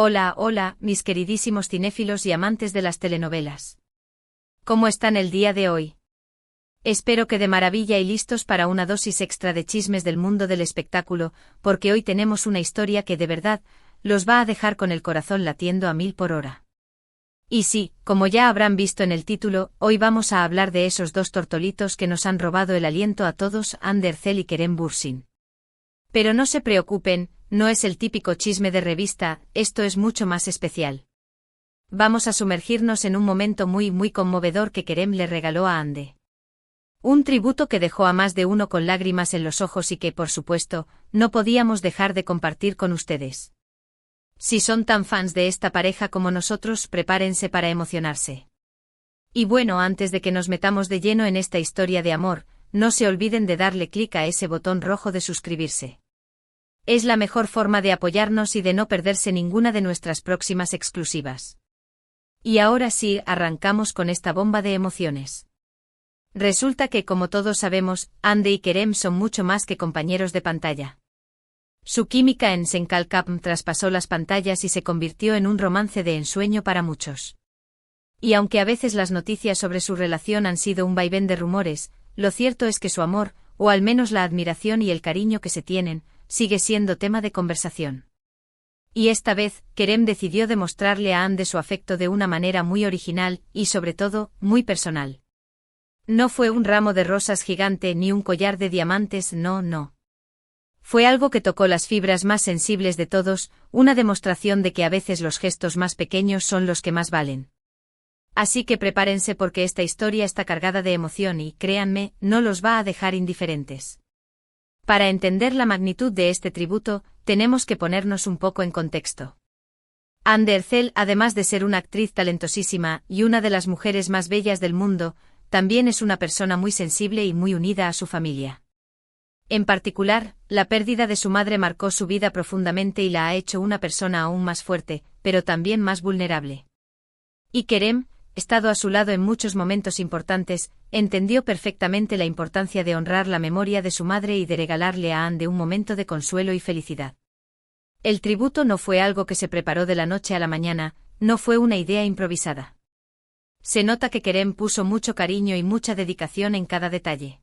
Hola, hola, mis queridísimos cinéfilos y amantes de las telenovelas. ¿Cómo están el día de hoy? Espero que de maravilla y listos para una dosis extra de chismes del mundo del espectáculo, porque hoy tenemos una historia que de verdad los va a dejar con el corazón latiendo a 1000 por hora. Y sí, como ya habrán visto en el título, hoy vamos a hablar de esos dos tortolitos que nos han robado el aliento a todos, Ander Zell y Kerem Bürsin. Pero no se preocupen, no es el típico chisme de revista, esto es mucho más especial. Vamos a sumergirnos en un momento muy conmovedor que Kerem le regaló a Hande. Un tributo que dejó a más de uno con lágrimas en los ojos y que, por supuesto, no podíamos dejar de compartir con ustedes. Si son tan fans de esta pareja como nosotros, prepárense para emocionarse. Y bueno, antes de que nos metamos de lleno en esta historia de amor, no se olviden de darle clic a ese botón rojo de suscribirse. Es la mejor forma de apoyarnos y de no perderse ninguna de nuestras próximas exclusivas. Y ahora sí, arrancamos con esta bomba de emociones. Resulta que, como todos sabemos, Hande y Kerem son mucho más que compañeros de pantalla. Su química en Senkalkam traspasó las pantallas y se convirtió en un romance de ensueño para muchos. Y aunque a veces las noticias sobre su relación han sido un vaivén de rumores, lo cierto es que su amor, o al menos la admiración y el cariño que se tienen, sigue siendo tema de conversación. Y esta vez, Kerem decidió demostrarle a Hande su afecto de una manera muy original y, sobre todo, muy personal. No fue un ramo de rosas gigante ni un collar de diamantes, no. Fue algo que tocó las fibras más sensibles de todos, una demostración de que a veces los gestos más pequeños son los que más valen. Así que prepárense porque esta historia está cargada de emoción y, créanme, no los va a dejar indiferentes. Para entender la magnitud de este tributo, tenemos que ponernos un poco en contexto. Ander Zell, además de ser una actriz talentosísima y una de las mujeres más bellas del mundo, también es una persona muy sensible y muy unida a su familia. En particular, la pérdida de su madre marcó su vida profundamente y la ha hecho una persona aún más fuerte, pero también más vulnerable. Y Kerem, estado a su lado en muchos momentos importantes, entendió perfectamente la importancia de honrar la memoria de su madre y de regalarle a Hande un momento de consuelo y felicidad. El tributo no fue algo que se preparó de la noche a la mañana, no fue una idea improvisada. Se nota que Kerem puso mucho cariño y mucha dedicación en cada detalle.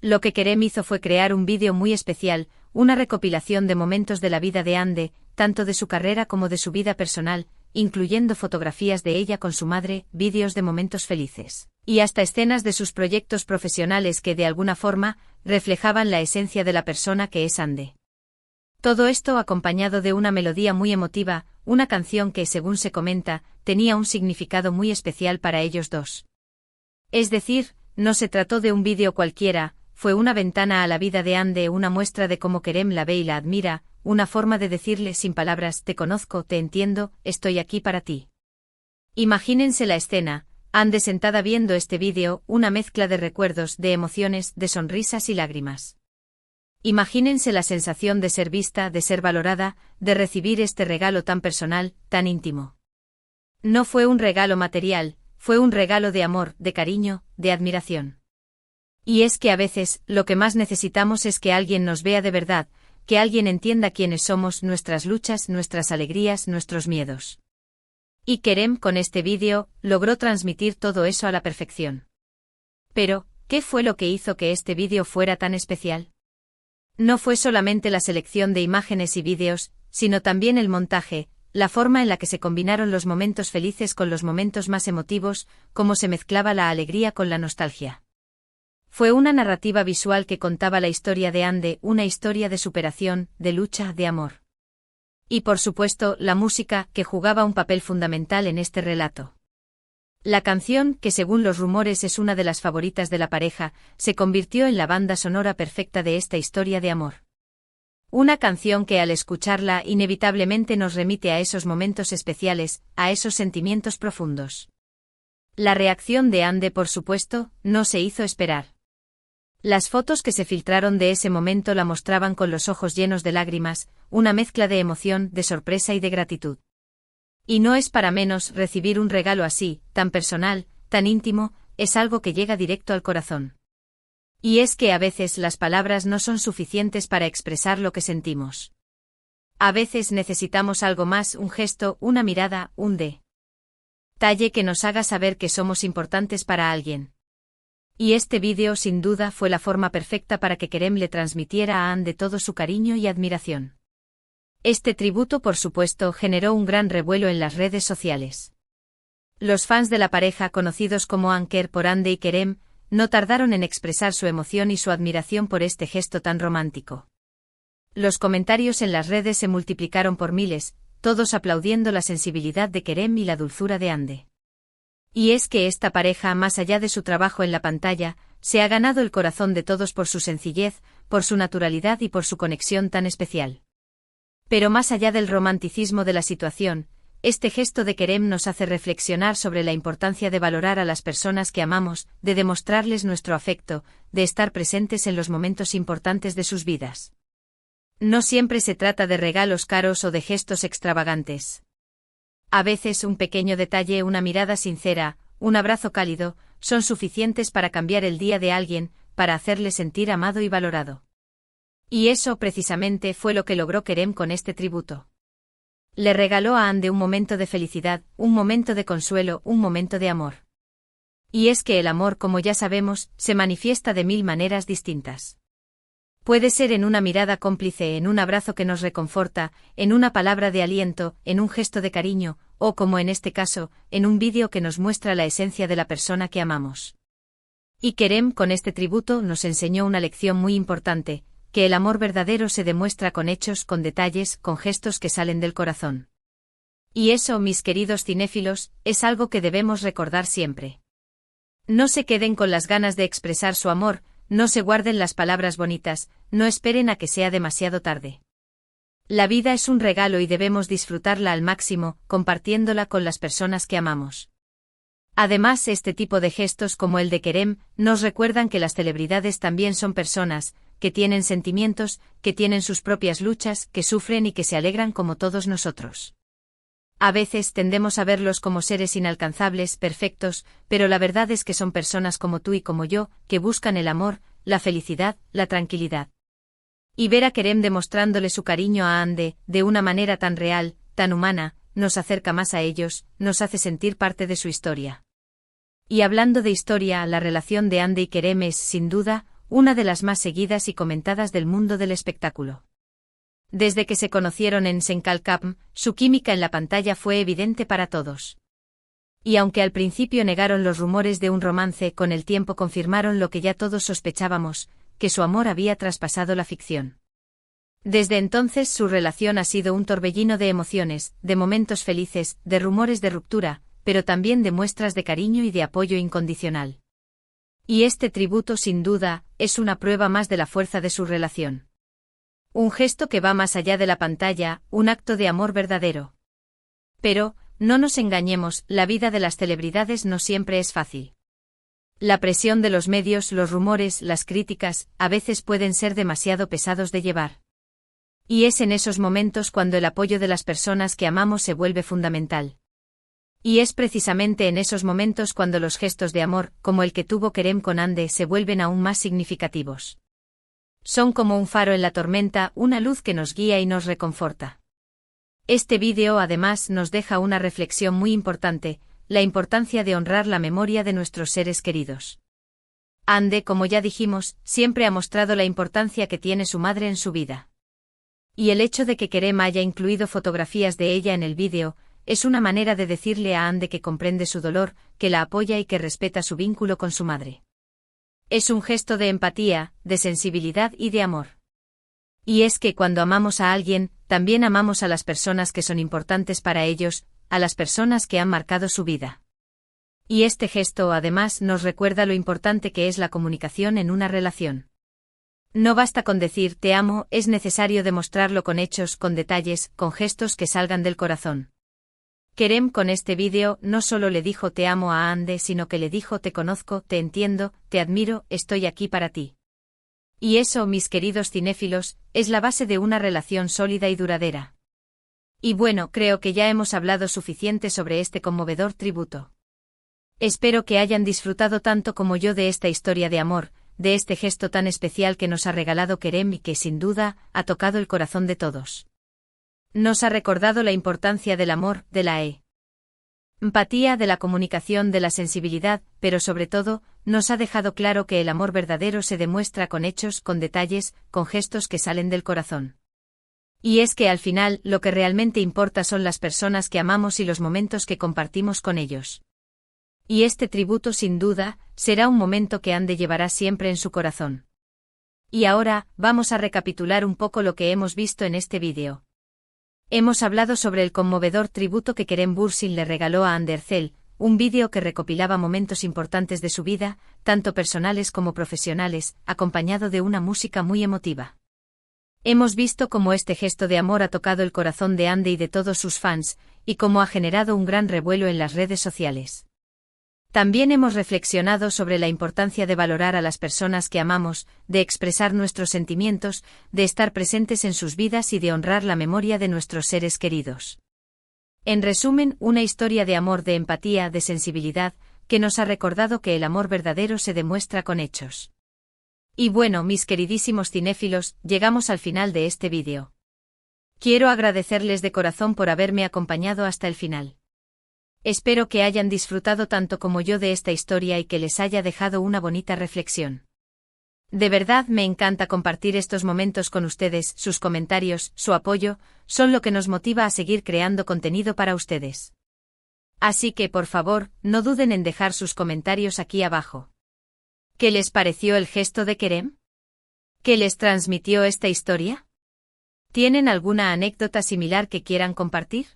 Lo que Kerem hizo fue crear un vídeo muy especial, una recopilación de momentos de la vida de Hande, tanto de su carrera como de su vida personal, incluyendo fotografías de ella con su madre, vídeos de momentos felices, y hasta escenas de sus proyectos profesionales que de alguna forma reflejaban la esencia de la persona que es Hande. Todo esto acompañado de una melodía muy emotiva, una canción que, según se comenta, tenía un significado muy especial para ellos dos. Es decir, no se trató de un vídeo cualquiera, fue una ventana a la vida de Hande, una muestra de cómo Kerem la ve y la admira, una forma de decirle sin palabras: te conozco, te entiendo, estoy aquí para ti. Imagínense la escena, Hande sentada viendo este vídeo, una mezcla de recuerdos, de emociones, de sonrisas y lágrimas. Imagínense la sensación de ser vista, de ser valorada, de recibir este regalo tan personal, tan íntimo. No fue un regalo material, fue un regalo de amor, de cariño, de admiración. Y es que a veces, lo que más necesitamos es que alguien nos vea de verdad, que alguien entienda quiénes somos, nuestras luchas, nuestras alegrías, nuestros miedos. Y Kerem, con este vídeo, logró transmitir todo eso a la perfección. Pero, ¿qué fue lo que hizo que este vídeo fuera tan especial? No fue solamente la selección de imágenes y vídeos, sino también el montaje, la forma en la que se combinaron los momentos felices con los momentos más emotivos, cómo se mezclaba la alegría con la nostalgia. Fue una narrativa visual que contaba la historia de Hande, una historia de superación, de lucha, de amor. Y por supuesto, la música, que jugaba un papel fundamental en este relato. La canción, que según los rumores es una de las favoritas de la pareja, se convirtió en la banda sonora perfecta de esta historia de amor. Una canción que al escucharla inevitablemente nos remite a esos momentos especiales, a esos sentimientos profundos. La reacción de Hande, por supuesto, no se hizo esperar. Las fotos que se filtraron de ese momento la mostraban con los ojos llenos de lágrimas, una mezcla de emoción, de sorpresa y de gratitud. Y no es para menos, recibir un regalo así, tan personal, tan íntimo, es algo que llega directo al corazón. Y es que a veces las palabras no son suficientes para expresar lo que sentimos. A veces necesitamos algo más, un gesto, una mirada, un detalle que nos haga saber que somos importantes para alguien. Y este vídeo sin duda fue la forma perfecta para que Kerem le transmitiera a Hande todo su cariño y admiración. Este tributo, por supuesto, generó un gran revuelo en las redes sociales. Los fans de la pareja, conocidos como Anker por Hande y Kerem, no tardaron en expresar su emoción y su admiración por este gesto tan romántico. Los comentarios en las redes se multiplicaron por miles, todos aplaudiendo la sensibilidad de Kerem y la dulzura de Hande. Y es que esta pareja, más allá de su trabajo en la pantalla, se ha ganado el corazón de todos por su sencillez, por su naturalidad y por su conexión tan especial. Pero más allá del romanticismo de la situación, este gesto de Kerem nos hace reflexionar sobre la importancia de valorar a las personas que amamos, de demostrarles nuestro afecto, de estar presentes en los momentos importantes de sus vidas. No siempre se trata de regalos caros o de gestos extravagantes. A veces un pequeño detalle, una mirada sincera, un abrazo cálido, son suficientes para cambiar el día de alguien, para hacerle sentir amado y valorado. Y eso precisamente fue lo que logró Kerem con este tributo. Le regaló a Hande un momento de felicidad, un momento de consuelo, un momento de amor. Y es que el amor, como ya sabemos, se manifiesta de 1000 maneras distintas. Puede ser en una mirada cómplice, en un abrazo que nos reconforta, en una palabra de aliento, en un gesto de cariño, o como en este caso, en un vídeo que nos muestra la esencia de la persona que amamos. Y Kerem con este tributo nos enseñó una lección muy importante, que el amor verdadero se demuestra con hechos, con detalles, con gestos que salen del corazón. Y eso, mis queridos cinéfilos, es algo que debemos recordar siempre. No se queden con las ganas de expresar su amor, no se guarden las palabras bonitas, no esperen a que sea demasiado tarde. La vida es un regalo y debemos disfrutarla al máximo, compartiéndola con las personas que amamos. Además, este tipo de gestos como el de Kerem, nos recuerdan que las celebridades también son personas, que tienen sentimientos, que tienen sus propias luchas, que sufren y que se alegran como todos nosotros. A veces tendemos a verlos como seres inalcanzables, perfectos, pero la verdad es que son personas como tú y como yo, que buscan el amor, la felicidad, la tranquilidad. Y ver a Kerem demostrándole su cariño a Hande, de una manera tan real, tan humana, nos acerca más a ellos, nos hace sentir parte de su historia. Y hablando de historia, la relación de Hande y Kerem es, sin duda, una de las más seguidas y comentadas del mundo del espectáculo. Desde que se conocieron en Senkalkam, su química en la pantalla fue evidente para todos. Y aunque al principio negaron los rumores de un romance, con el tiempo confirmaron lo que ya todos sospechábamos, que su amor había traspasado la ficción. Desde entonces su relación ha sido un torbellino de emociones, de momentos felices, de rumores de ruptura, pero también de muestras de cariño y de apoyo incondicional. Y este tributo, sin duda, es una prueba más de la fuerza de su relación. Un gesto que va más allá de la pantalla, un acto de amor verdadero. Pero, no nos engañemos, la vida de las celebridades no siempre es fácil. La presión de los medios, los rumores, las críticas, a veces pueden ser demasiado pesados de llevar. Y es en esos momentos cuando el apoyo de las personas que amamos se vuelve fundamental. Y es precisamente en esos momentos cuando los gestos de amor, como el que tuvo Kerem con Hande, se vuelven aún más significativos. Son como un faro en la tormenta, una luz que nos guía y nos reconforta. Este vídeo además nos deja una reflexión muy importante, la importancia de honrar la memoria de nuestros seres queridos. Hande, como ya dijimos, siempre ha mostrado la importancia que tiene su madre en su vida. Y el hecho de que Kerem haya incluido fotografías de ella en el vídeo, es una manera de decirle a Hande que comprende su dolor, que la apoya y que respeta su vínculo con su madre. Es un gesto de empatía, de sensibilidad y de amor. Y es que cuando amamos a alguien, también amamos a las personas que son importantes para ellos, a las personas que han marcado su vida. Y este gesto además nos recuerda lo importante que es la comunicación en una relación. No basta con decir te amo, es necesario demostrarlo con hechos, con detalles, con gestos que salgan del corazón. Kerem con este vídeo no solo le dijo te amo a Hande, sino que le dijo te conozco, te entiendo, te admiro, estoy aquí para ti. Y eso, mis queridos cinéfilos, es la base de una relación sólida y duradera. Y bueno, creo que ya hemos hablado suficiente sobre este conmovedor tributo. Espero que hayan disfrutado tanto como yo de esta historia de amor, de este gesto tan especial que nos ha regalado Kerem y que sin duda ha tocado el corazón de todos. Nos ha recordado la importancia del amor, de la empatía, de la comunicación, de la sensibilidad, pero sobre todo, nos ha dejado claro que el amor verdadero se demuestra con hechos, con detalles, con gestos que salen del corazón. Y es que al final, lo que realmente importa son las personas que amamos y los momentos que compartimos con ellos. Y este tributo, sin duda, será un momento que Ande llevará siempre en su corazón. Y ahora, vamos a recapitular un poco lo que hemos visto en este vídeo. Hemos hablado sobre el conmovedor tributo que Kerem Bürsin le regaló a Hande Erçel, un vídeo que recopilaba momentos importantes de su vida, tanto personales como profesionales, acompañado de una música muy emotiva. Hemos visto cómo este gesto de amor ha tocado el corazón de Hande y de todos sus fans, y cómo ha generado un gran revuelo en las redes sociales. También hemos reflexionado sobre la importancia de valorar a las personas que amamos, de expresar nuestros sentimientos, de estar presentes en sus vidas y de honrar la memoria de nuestros seres queridos. En resumen, una historia de amor, de empatía, de sensibilidad, que nos ha recordado que el amor verdadero se demuestra con hechos. Y bueno, mis queridísimos cinéfilos, llegamos al final de este vídeo. Quiero agradecerles de corazón por haberme acompañado hasta el final. Espero que hayan disfrutado tanto como yo de esta historia y que les haya dejado una bonita reflexión. De verdad me encanta compartir estos momentos con ustedes, sus comentarios, su apoyo, son lo que nos motiva a seguir creando contenido para ustedes. Así que por favor, no duden en dejar sus comentarios aquí abajo. ¿Qué les pareció el gesto de Kerem? ¿Qué les transmitió esta historia? ¿Tienen alguna anécdota similar que quieran compartir?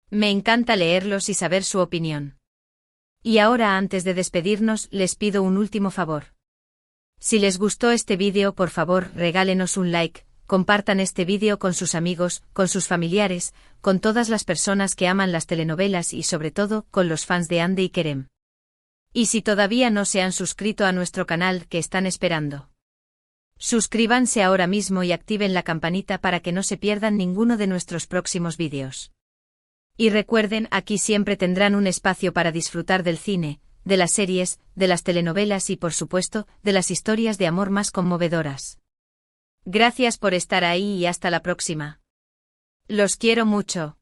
Me encanta leerlos y saber su opinión. Y ahora, antes de despedirnos, les pido un último favor. Si les gustó este vídeo, por favor, regálenos un like, compartan este vídeo con sus amigos, con sus familiares, con todas las personas que aman las telenovelas y sobre todo, con los fans de Hande y Kerem. Y si todavía no se han suscrito a nuestro canal, ¿qué están esperando? Suscríbanse ahora mismo y activen la campanita para que no se pierdan ninguno de nuestros próximos vídeos. Y recuerden, aquí siempre tendrán un espacio para disfrutar del cine, de las series, de las telenovelas y por supuesto, de las historias de amor más conmovedoras. Gracias por estar ahí y hasta la próxima. Los quiero mucho.